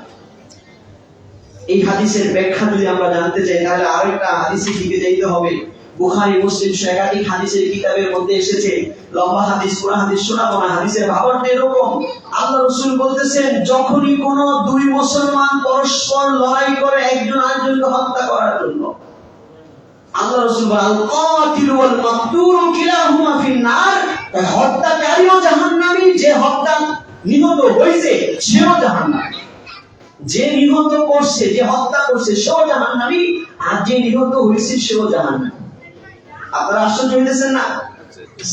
S1: এই হাদিসের ব্যাখ্যা যদি আমরা জানতে চাই তাহলে আরেকটা হাদিসের দিকে যেতে হবে। বুখারী মুসলিম একাধিক হাদিসের কিতাবের মধ্যে এসেছে, লম্বা হাদিস, পুরা হাদিস শোনাবো না। হাদিসের ভাবার্থ এরকম, আল্লাহ রাসূল বলতেছেন যখনই কোন দুই মুসলমান পরস্পর লড়াই করে একজন আরেকজনকে হত্যা করার জন্য, আল্লাহ রাসূল বলেন আল কাতিল ওয়াল মাকতুল কিলাহুমা ফিন-নার, হত্যাকারীও জাহান্নামী, যে হত্যা নিহত হয়েছে সেও জাহান্নামী। যে নিহত করছে, যে হত্যা করছে সেও জাহান্নামী, আর যে নিহত হয়েছে সেও জাহান্নামী। আপনারা আশ্চর্য হইতেছেন না?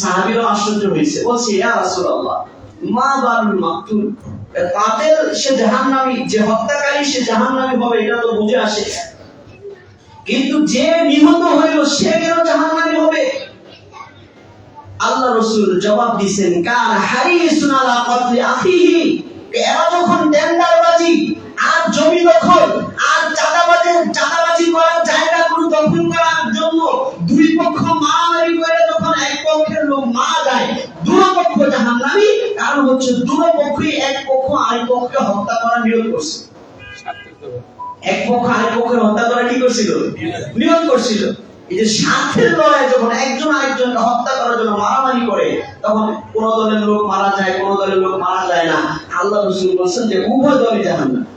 S1: সাহাবীরা আশ্চর্য হয়েছে, বলছে ইয়া রাসূলুল্লাহ মা বালুল মাকতুল, কাতিল সে জাহান্নামী, যে হত্যাকারী সে জাহান্নামী হবে, এটা তো বুঝে আসে, কিন্তু যে নিহত হইল সে কেন জাহান্নামী হবে? আল্লাহ রাসূল জবাব দিয়েছেন কান হারিসুন আলা কতলি আখিহি, এরা যখন টেন্ডারবাজি আর জমি দখল আর চাঁদাবাজি করার জায়গাগুলো দখল করার জন্য দুই পক্ষ মারামারি করে যখন এক পক্ষের লোক মারা যায়, দুই পক্ষ জাহান্নামী। কারণ হচ্ছে দুই পক্ষই এক পক্ষ আরেক পক্ষকে হত্যা করার নিয়ত করছে। এক পক্ষ আরেক পক্ষের হত্যা করা কি করছিল? নিয়ত করছিল। এই যে স্বার্থের লড়াই যখন একজন আরেকজনকে হত্যা করার জন্য মারামারি করে, তখন কোন দলের লোক মারা যায়, কোন দলের লোক মারা যায় না। আল্লাহ রাসূল বলেন যে উভয় দলই জাহান্নামী।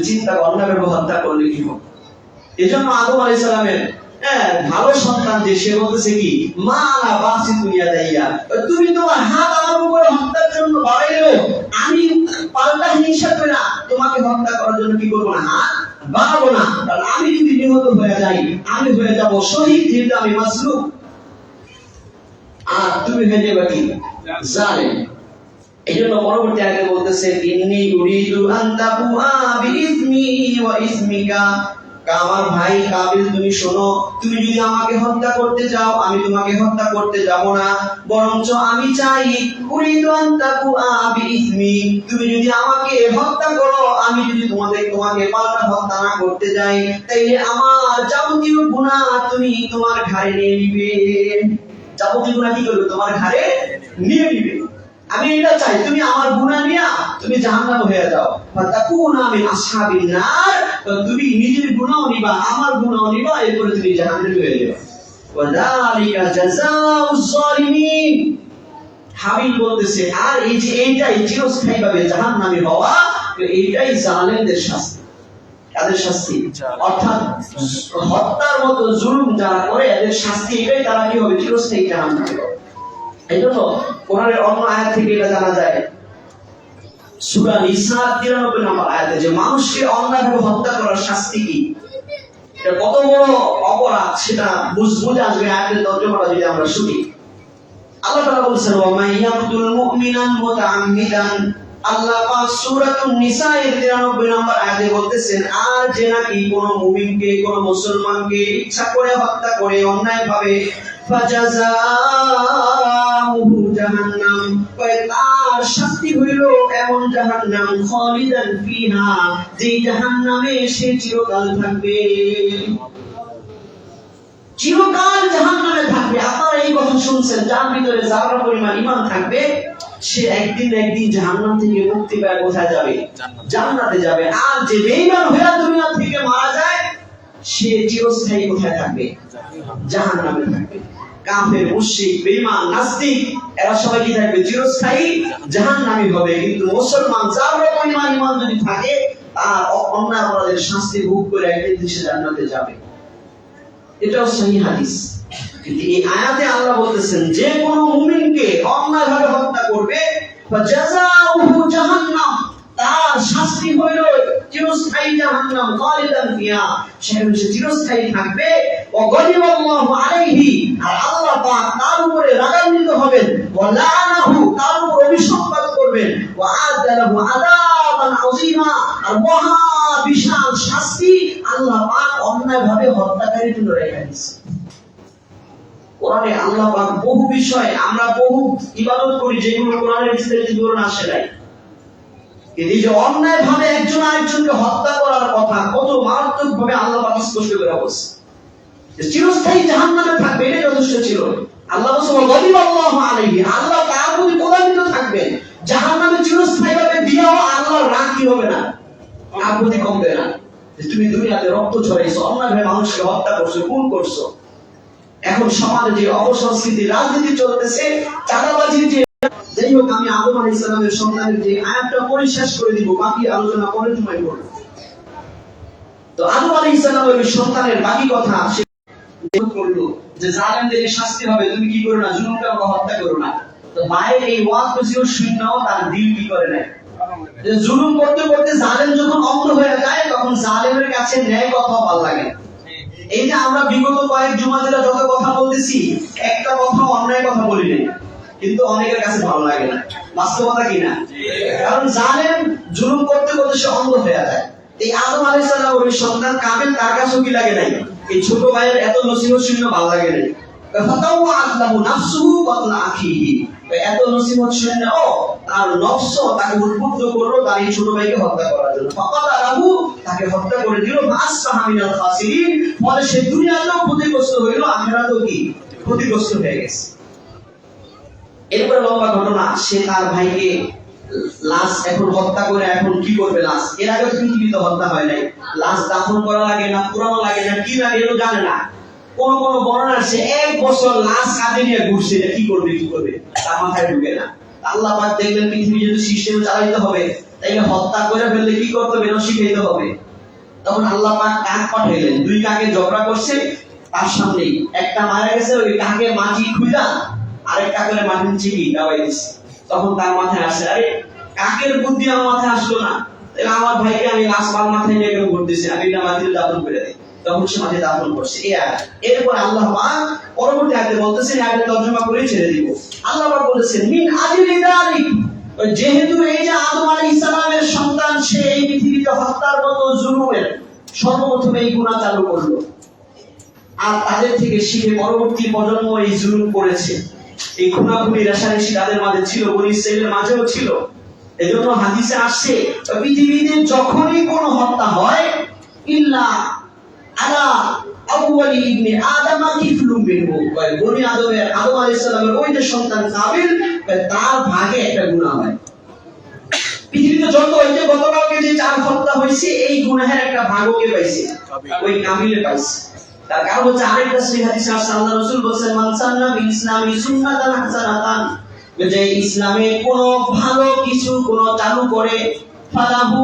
S1: চিন্তা অন্যভাবে হত্যা করলে কি হবে? এজন্য আদম আলাইহিস সালামের ভালো সন্তান যে, সে বলতেছে কি মা আলা বাসি দুনিয়া দাইয়া, তুমি তোমার হাত আমার উপরে হত্যার জন্য বাড়াইলো, আমি পাল্টা হিংসা করে তোমাকে হত্যা করার জন্য কি করব না, হাত বাড়াবো না। কারণ আমি যদি নিহত হয়ে যাই, আমি হয়ে যাব শহীদ, যেহেতু আমি মাসলুম, আর তুমি হয়ে যাবে কি জালেম। এইজন্য পরবর্তী আয়াতে বলতেছে ইন্নী ইউরিদু আন তাকুআ বিইসমি ওয়া ইসমিকা, আমার ভাই কাবিল তুমি শোনো, তুমি যদি আমাকে হত্যা করতে যাও আমি তোমাকে হত্যা করতে যাব না, বরঞ্চ আমি চাই উরিদু আন তাকুআ বিইসমি, তুমি যদি আমাকে হত্যা করো, আমি যদি তোমাকে পাল্টা হত্যা না করতে যাই, তাইলে আমার যাবতীয় গুনাহ তুমি তোমার ঘাড়ে নিয়ে নিবে। যাবতীয় গুনাহ কি করবে? তোমার ঘাড়ে নিয়ে নিবে। আমি এটা চাই তুমি আমার গুনাহ নিয়া তুমি জাহান্নামে হয়ে যাও, ফাতাকুনা মিন আসহাবিন নার, তুমি নিজের গুনাহ নিবা, আমার গুনাহ নিবা, এরপর তুমি জাহান্নামে হয়ে যাবে। ওয়া যালিকা জাযাউজ জালিমিন, হাবিল বলতেছে আর এই যে এইটাই চিরস্থায়ীভাবে জাহান্নামে হওয়া, তো এইটাই জালেমদের শাস্তি। তাদের শাস্তি অর্থাৎ হত্যার মতো জুলুম যারা করে এদের শাস্তি এটাই, তারা কি হবে? চিরস্থায়ী জাহান্নামে হবে। এইজন্য কোরআনের অন্য আয়াত থেকে এটা জানা যায়, সূরা নিসা 93 নম্বর আয়াতে, যে মানুষকে অন্যায়ভাবে হত্যা করার শাস্তি কি, এটা কত বড় অপরাধ সেটা বুঝে আসবে আয়াতের তর্জমাটা যদি আমরা শুনি। আল্লাহ তাআলা বলেছেন ওয়া মান ইয়াকতুল মুমিনান মুতাআম্মিদান, আল্লাহ পাক সূরাতুন নিসা 93 নম্বর আয়াতে বলতেছেন আর যে নাকি কোন মুমিনকে, কোন মুসলমানকে ইচ্ছা করে হত্যা করে অন্যায়ভাবে, ফাজাযাউহু জাহান্নাম, তার শাস্তি হইল এমন জাহান্নাম, খালিদান ফিহা, যে জাহান্নামে সে চিরকাল থাকবে, চিরকাল জাহান্নামে থাকবে। আপনারা এই কথা শুনছেন, যার ভিতরে যারা পরিমাণ ঈমান থাকবে সে একদিন জাহান্নাম থেকে মুক্তি পেয়ে কোথায় যাবে? জান্নাতে যাবে। আর যে বেঈমান হয়ে দুনিয়া থেকে মারা যায় সে চিরস্থায়ী কোথায় থাকবে? জাহান্নামে থাকবে। কাফের, মুশরিক, বেঈমান, নাস্তিক এরা সবাই কি থাকবে? চিরস্থায়ী জাহান্নামী হবে। কিন্তু মুসলমান যার পরিমাণ ঈমান যদি থাকে তার অন্যায় অপরাধের শাস্তি ভোগ করে একদিন সে জান্নাতে যাবে। এটাও সহিহ হাদিস। কিন্তু এই আয়াতে আল্লাহ বলতেছেন যে কোন মুমিনকে অন্যায়ভাবে হত্যা করবে, ফাজাযাউহু জাহান্নাম, তার শাস্তি হইল চিরস্থায়ী জাহান্নাম, খালিদান ফিহা, সেখানে সে চিরস্থায়ী থাকবে। ওয়া গাদিবাল্লাহু আলাইহি, আর আল্লাহ পাক তার উপরে রাগান্বিত হবেন, ওয়া লাআনাহু, তার উপর অভিশাপ করবেন, ওয়া আযালাহু আযাবান আযীমা, আর মহা বিশাল শাস্তি আল্লাহ পাক অন্যায়ভাবে হত্যাকারীর জন্য রেখে দিয়েছেন। কোরআনে আল্লাহ পাক বহু বিষয়, আমরা বহু ইবাদত করি যেগুলো কোরআনের বিস্তারিত বিবরণ আসে নাই, এই যে অন্যায়ভাবে একজন আরেকজনকে হত্যা করার কথা কত মারাত্মকভাবে আল্লাহ পাক স্পষ্ট করে বলেছেন। চিরস্থায়ী জাহান্নামে থাকবে এটা যথেষ্ট ছিল। আল্লাহ বলেছেন গাদিবাল্লাহু আলাইহি, আল্লাহ তার প্রতি ক্রোধান্বিত থাকবেন। জাহান্নামে চিরস্থায়ীভাবে দিয়েও আল্লাহর রাগ কি হবে না? আর প্রতি কমবে না যে তুমি দুনিয়াতে রক্ত ছড়াইছো, অন্যায়ভাবে মানুষকে হত্যা করছো, খুন করছো। এখন সমাজে যে অপসংস্কৃতি রাজনীতি চলতেছে, চাঁদাবাজির যে, যাই হোক, আমি আদম আলাইহিস সালামের সন্তানের যে আয়াতটা পরে শেষ করে দিব, বাকি আলোচনা পরে সময় করব। তো আদম আলাইহিস সালামের সন্তানের বাকি কথা সে করলো যে জালেমদের শাস্তি হবে, তুমি কি করো না, জুলুম করো না, হত্যা করো না। তো মায়ের এই ওয়াজ বুঝিও শুননাও তার দিল কি করে না, যে জুলুম করতে করতে জালেম যখন অন্ধ হয়ে যায়, তখন জালেমের কাছে ন্যায় কথা ভালো লাগে। এই যে আমরা বিগত কয়েক জুমা দিনে যত কথা বলতেছি, একটা কথা অন্যায় কথা বলি না, কিন্তু অনেকের কাছে ভালো লাগে না। বাস্তবতা কি না? কারণ জালেম জুলুম করতে করতে সে অন্ধ হয়ে যায়। এই আদম আলাইহিস সালামের সন্তান কাবিল, তার কাছেও কি লাগে নাই, এই ছোট ভাইয়ের এত নসিহত শুনে ভালো লাগে নাই। ফাতাওয়াত লাহু নাফসুহু ক্বাতলা আখিহি, এত নসিহত শুনে তার নফস তাকে উদ্বুদ্ধ করলো তার এই ছোট ভাইকে হত্যা করার জন্য। ফাকাতালাহু, তাকে হত্যা করে দিল। মাসবাহা মিনাল খাসিরিন, ফলে সে দুনিয়াতেও ক্ষতিগ্রস্ত হইল, আখিরাতেও কি ক্ষতিগ্রস্ত হয়ে গেছে। এরপরে লম্বা ঘটনা, সে তার ভাইকে লাশ এখন হত্যা করে এখন কি করবে লাশ, এর আগে পৃথিবীতে হত্যা হয় নাই, লাশ দাফন করা লাগে না, পুরানো লাগে না, কি লাগে এগুলো জানে না। কোন কোন বর্ণনা সে 1 বছর লাশ কাঁধে নিয়ে ঘুরছে, কি করবে তার মাথায় ঢুকে না। আল্লাহ পাক দেখলেন পৃথিবী যদি সিস্টেম চালাইতে হবে, তাইলে হত্যা করে ফেললে কি করতে হবে, শিখাইতে হবে। তখন আল্লাহ পাক কাক পাঠাইলেন, 2 কাকে ঝগড়া করছে তার সামনেই, একটা মারা গেছে, ওই কাকে মাটি খুইলা আরেক কাকের মাটি নিচে কি দাবাই দিছে। তখন তার মাথায় আসে, আরে কাকের বুদ্ধি আমার মাথায় আসলো না, তাহলে আমার ভাইকে আমি লাশ মাথায় নিয়ে কেন ঘুরতেছি, আমি এটা মাটিতে দাফন করে দিই। তখন সে মাটিতে দাফন করছে। এরপর আল্লাহ পাক পরবর্তী আয়াতে বলতেছেন, আয়াতে তর্জমা করে ছেড়ে দিব। আল্লাহ পাক বলেছেন, মিন আজলি যালিক, যেহেতু এই যে আদম আলাইহিস সালামের সন্তান, সে এই পৃথিবীতে হত্যার মতো জুলুমের সর্বপ্রথম এই গুনাহ চালু করলো, আর তাদের থেকে শিখে পরবর্তী প্রজন্ম এই জুলুম করেছে। এই খুনাখুনি রেশারেশি তাদের মাঝে ছিল, বনি ইসরাঈলের মাঝেও ছিল। এজন্য হাদিসে আসছে, পৃথিবীতে যখনই কোনো হত্যা হয়, ইল্লা আলা আউয়ালি ইবনে আদম কিফলুম মিনহু, বনি আদমের, আদম আলাইহিস সালামের ওই যে সন্তান কাবিল, তার ভাগে একটা গুনাহ হয়। পৃথিবীতে যত এই যে গতকালকে যে 4 হত্যা হয়েছে, এই গুনাহের একটা ভাগও কে পাইছে, ওই কাবিলে পাইছে। তার কারণ হচ্ছে আরেকটা সহিহ হাদিসে আসছে, আল্লাহ রাসূল বলেছেন, মান সান্না ফিল ইসলামি সুন্নাতান হাসানাতান, যে ইসলামে কোন ভালো কিছু কোন চালু করে, ফালাহু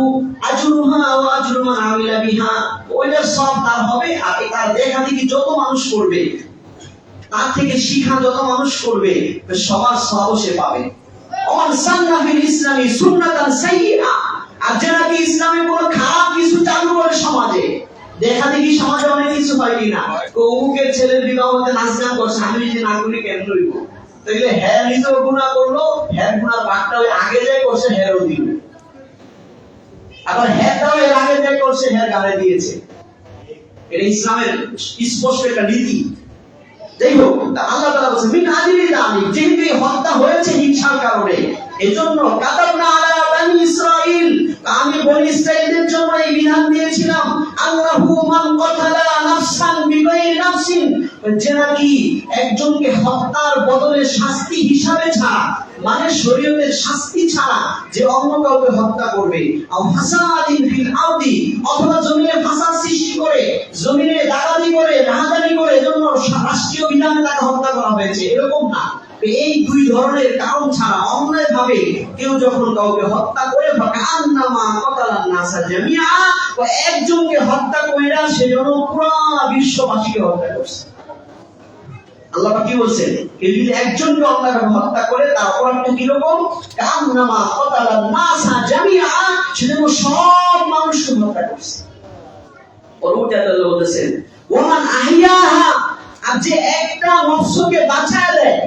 S1: আজরুহা ওয়া আজরু মান আমিলা বিহা, ওইটার সব তার হবে, আর তার দেখা দেখি যত মানুষ করবে, তার থেকে শিক্ষা যত মানুষ করবে, সবার সবও সে পাবে। ওমান সান্না ফিল ইসলামি সুন্নাতান সাইয়্যিআ, আর যারা কি ইসলামে কোন খারাপ কিছু চালু করে সমাজে, দেখা দেখি সমাজে অনেক কিছু হয় কিনা, অমুকের ছেলের বিবাহ হতে নাচ গান করছে, আমি যদি না করি কেন হইব, তাইলে হ্যাঁ নিজেও গুনাহ করলো, হ্যাঁ গুনার ভাগটা ওই আগে যে করছে হ্যাঁও দিল, আবার হ্যাঁটাও এর আগে যে করছে হ্যাঁ গালে দিয়েছে। এটা ইসলামের স্পষ্ট একটা নীতি। যাই হোক, আল্লাহ তাআলা বলেন, মিন আজলি যালিক, যেহেতু এই হত্যা হয়েছে হিংসার কারণে, এজন্য কাতাবনা আলা বানি ইসরাঈল, আমি বনি ইসরাঈলদের জন্য এই বিধান দিয়েছিলাম, আল্লাহু মান কাতালা নাফসান বিগাইরি নাফসিন, যে নাকি একজনকে হত্যার বদলে শাস্তি হিসাবে ছাড়া, মানে শরীয়তের শাস্তি ছাড়া যে অন্য কাউকে হত্যা করবে, আও ফাসাদিন ফিল আরদি, অথবা জমিনে ফাসাদ সৃষ্টি করে, জমিনে ডাকাতি করে, রাহাজানি করে, এজন্য রাষ্ট্রীয় বিধানে তাকে হত্যা করা হয়েছে, এরকম না। এই 2 ধরনের কারণ ছাড়া অন্যায় ভাবে কেউ যখন কাউকে হত্যা করে, ফাকান্নামা কাতালান নাসা জামিআ, ও একজনকে হত্যা কইরা সেজন্য পুরো বিশ্ববাসীকে হত্যা করছে। আল্লাহ পাক কি বলছেন, কেউ যদি একজনকে অন্যায়ভাবে হত্যা করে, তার অপরাধটা কি রকম, কান্নামা কাতালান নাসা জামিআ, সেজন্য সব মানুষকে হত্যা করছে। পরবর্তী আয়াতে বলতেছেন, ওমান আহিয়াহা, আর যে একটা নফসকে বাঁচায় দেয়,